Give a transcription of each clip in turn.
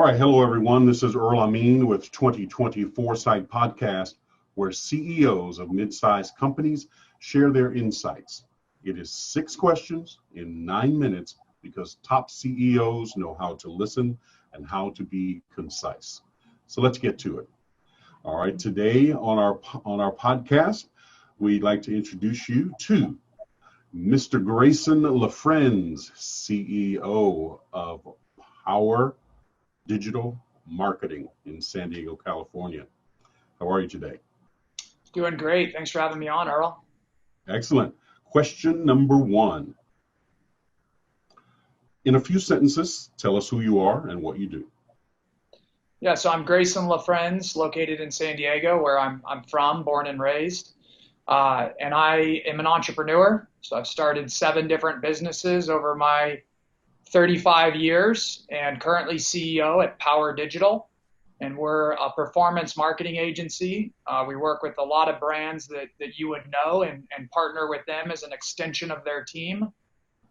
right, hello everyone. This is Earl Amin with 2020 Foresight Podcast, where CEOs of mid-sized companies share their insights. It is 6 questions in 9 minutes because top CEOs know how to listen and how to be concise. So let's get to it. All right, today on our podcast, we'd like to introduce you to Mr. Greyson Lafrenz, CEO of Power Digital Marketing in San Diego, California. How are you today? Doing great. Thanks for having me on, Earl. Excellent. Question number 1. In a few sentences, tell us who you are and what you do. Yeah, so I'm Greyson Lafrenz, located in San Diego, where I'm from, born and raised. And I am an entrepreneur. So I've started 7 different businesses over my 35 years and currently CEO at Power Digital. And we're a performance marketing agency. We work with a lot of brands that you would know and partner with them as an extension of their team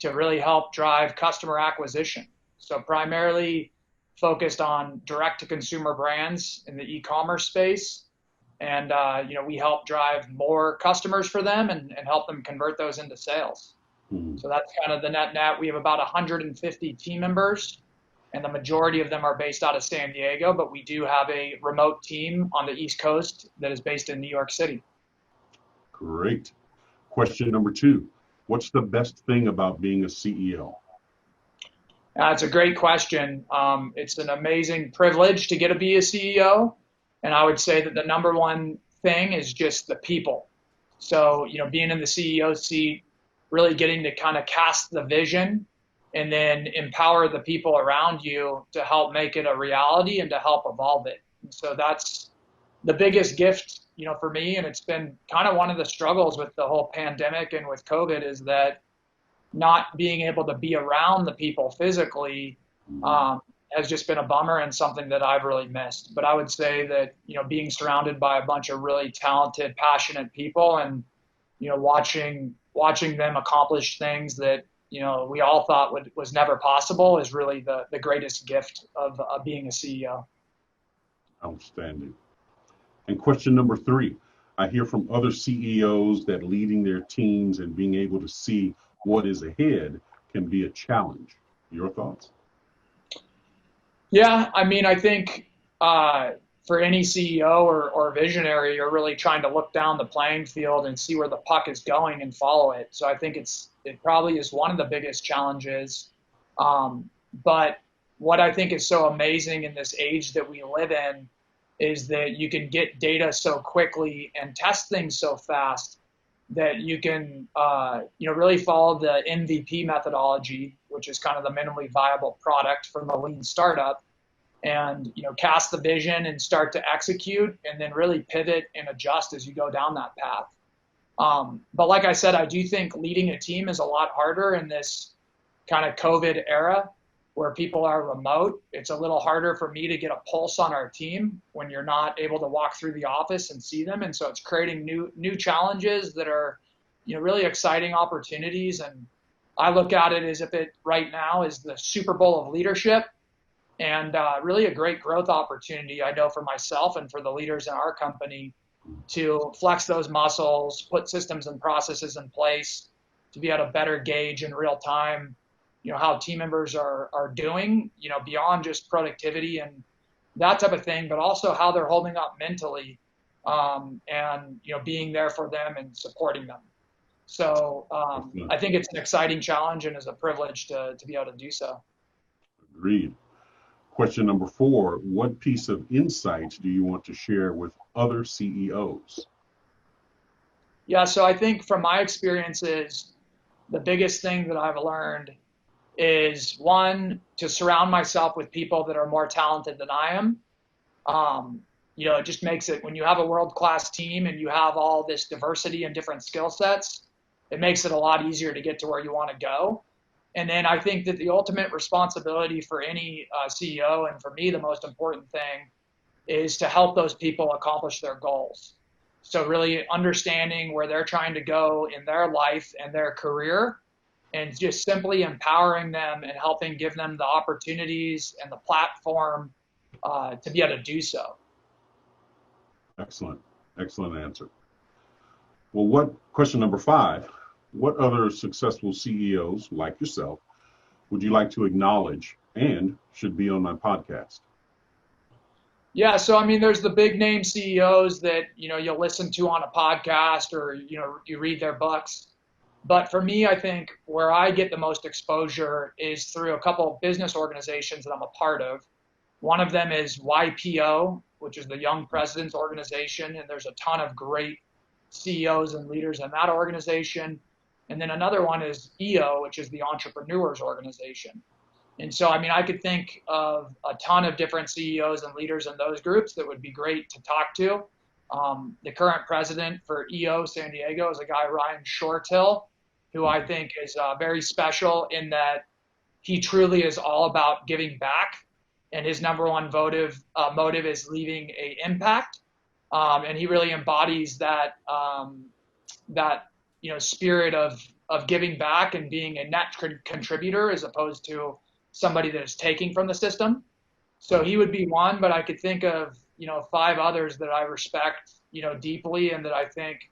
to really help drive customer acquisition. So primarily focused on direct-to-consumer brands in the e-commerce space. And we help drive more customers for them and help them convert those into sales. So that's kind of the net. We have about 150 team members, and the majority of them are based out of San Diego, but we do have a remote team on the East Coast that is based in New York City. Great. Question number 2. What's the best thing about being a CEO? It's a great question. It's an amazing privilege to get to be a CEO. And I would say that the number one thing is just the people. So, being in the CEO seat, really getting to kind of cast the vision and then empower the people around you to help make it a reality and to help evolve it. And so that's the biggest gift, for me. And it's been kind of one of the struggles with the whole pandemic and with COVID is that not being able to be around the people physically has just been a bummer and something that I've really missed. But I would say that, being surrounded by a bunch of really talented, passionate people and, watching them accomplish things that, we all thought was never possible is really the greatest gift of being a CEO. Outstanding. And question number 3. I hear from other CEOs that leading their teams and being able to see what is ahead can be a challenge. Your thoughts? Yeah, I think for any CEO or visionary, you're really trying to look down the playing field and see where the puck is going and follow it. So I think it probably is one of the biggest challenges. But what I think is so amazing in this age that we live in is that you can get data so quickly and test things so fast that you can really follow the MVP methodology, which is kind of the minimally viable product from a lean startup, and cast the vision and start to execute and then really pivot and adjust as you go down that path. But like I said, I do think leading a team is a lot harder in this kind of COVID era where people are remote. It's a little harder for me to get a pulse on our team when you're not able to walk through the office and see them. And so it's creating new challenges that are, really exciting opportunities. And I look at it as if it right now is the Super Bowl of leadership and really a great growth opportunity, I know, for myself and for the leaders in our company to flex those muscles, put systems and processes in place to be able to better gauge in real time how team members are doing, beyond just productivity and that type of thing, but also how they're holding up mentally, and being there for them and supporting them. So I think it's an exciting challenge and is a privilege to be able to do so. Agreed. Question number 4, what piece of insight do you want to share with other CEOs? Yeah, so I think from my experiences, the biggest thing that I've learned is, 1, to surround myself with people that are more talented than I am. It just makes it, when you have a world-class team and you have all this diversity and different skill sets, it makes it a lot easier to get to where you want to go. And then I think that the ultimate responsibility for any CEO, and for me the most important thing, is to help those people accomplish their goals. So really understanding where they're trying to go in their life and their career, and just simply empowering them and helping give them the opportunities and the platform to be able to do so. Excellent. Excellent answer. Well, question number 5, what other successful CEOs like yourself would you like to acknowledge and should be on my podcast? Yeah, so I mean, there's the big name CEOs that you'll listen to on a podcast or you read their books. But for me, I think where I get the most exposure is through a couple of business organizations that I'm a part of. One of them is YPO, which is the Young Presidents Organization, and there's a ton of great CEOs and leaders in that organization. And then another one is EO, which is the Entrepreneurs Organization. And so, I mean, I could think of a ton of different CEOs and leaders in those groups that would be great to talk to. The current president for EO San Diego is a guy, Ryan Shorthill, who I think is very special in that he truly is all about giving back. And his number one motive is leaving an impact. And he really embodies that spirit of giving back and being a net contributor as opposed to somebody that is taking from the system. So he would be one, but I could think of 5 others that I respect deeply and that I think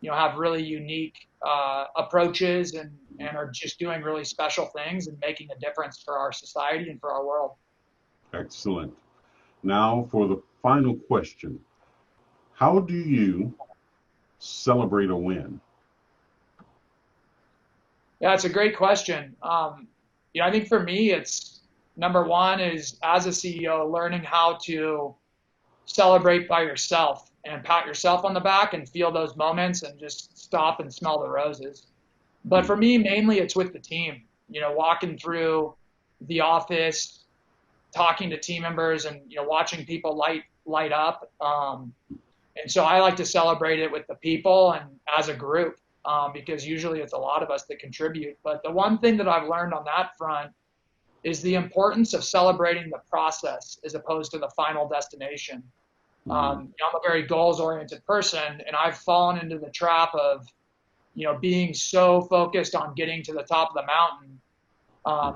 have really unique approaches and are just doing really special things and making a difference for our society and for our world. Excellent. Now for the final question. How do you celebrate a win? Yeah, it's a great question. I think for me, it's number one is as a CEO, learning how to celebrate by yourself and pat yourself on the back and feel those moments and just stop and smell the roses. But for me, mainly it's with the team, walking through the office, talking to team members and, watching people light up. And so I like to celebrate it with the people and as a group. Because usually it's a lot of us that contribute. But the one thing that I've learned on that front is the importance of celebrating the process as opposed to the final destination. I'm a very goals-oriented person, and I've fallen into the trap of, being so focused on getting to the top of the mountain.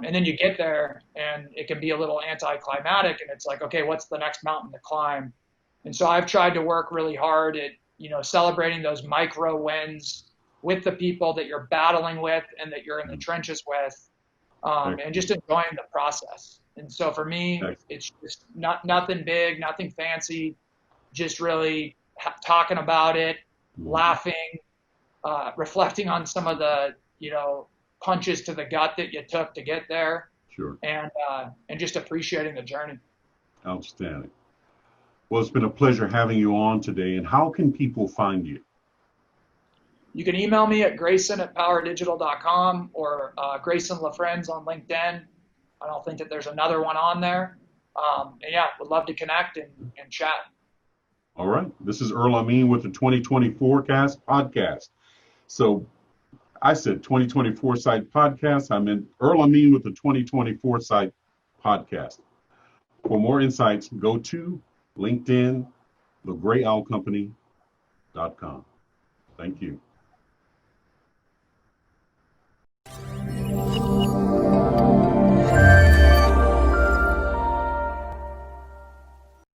And then you get there, and it can be a little anticlimactic, and it's like, okay, what's the next mountain to climb? And so I've tried to work really hard at, celebrating those micro wins with the people that you're battling with and that you're in the trenches with, and just enjoying the process. And so for me, it's just nothing big, nothing fancy, just really talking about it, laughing, reflecting on some of the, punches to the gut that you took to get there. Sure. And just appreciating the journey. Outstanding. Well, it's been a pleasure having you on today. And how can people find you? You can email me at grayson@powerdigital.com or Greyson Lafrenz on LinkedIn. I don't think that there's another one on there. And yeah, would love to connect and chat. All right. This is Earl Amin with the 2024 podcast. So I said 2024 Site Podcast. I meant Earl Amin with the 2024 Site Podcast. For more insights, go to LinkedIn, thegrayowlcompany.com. Thank you.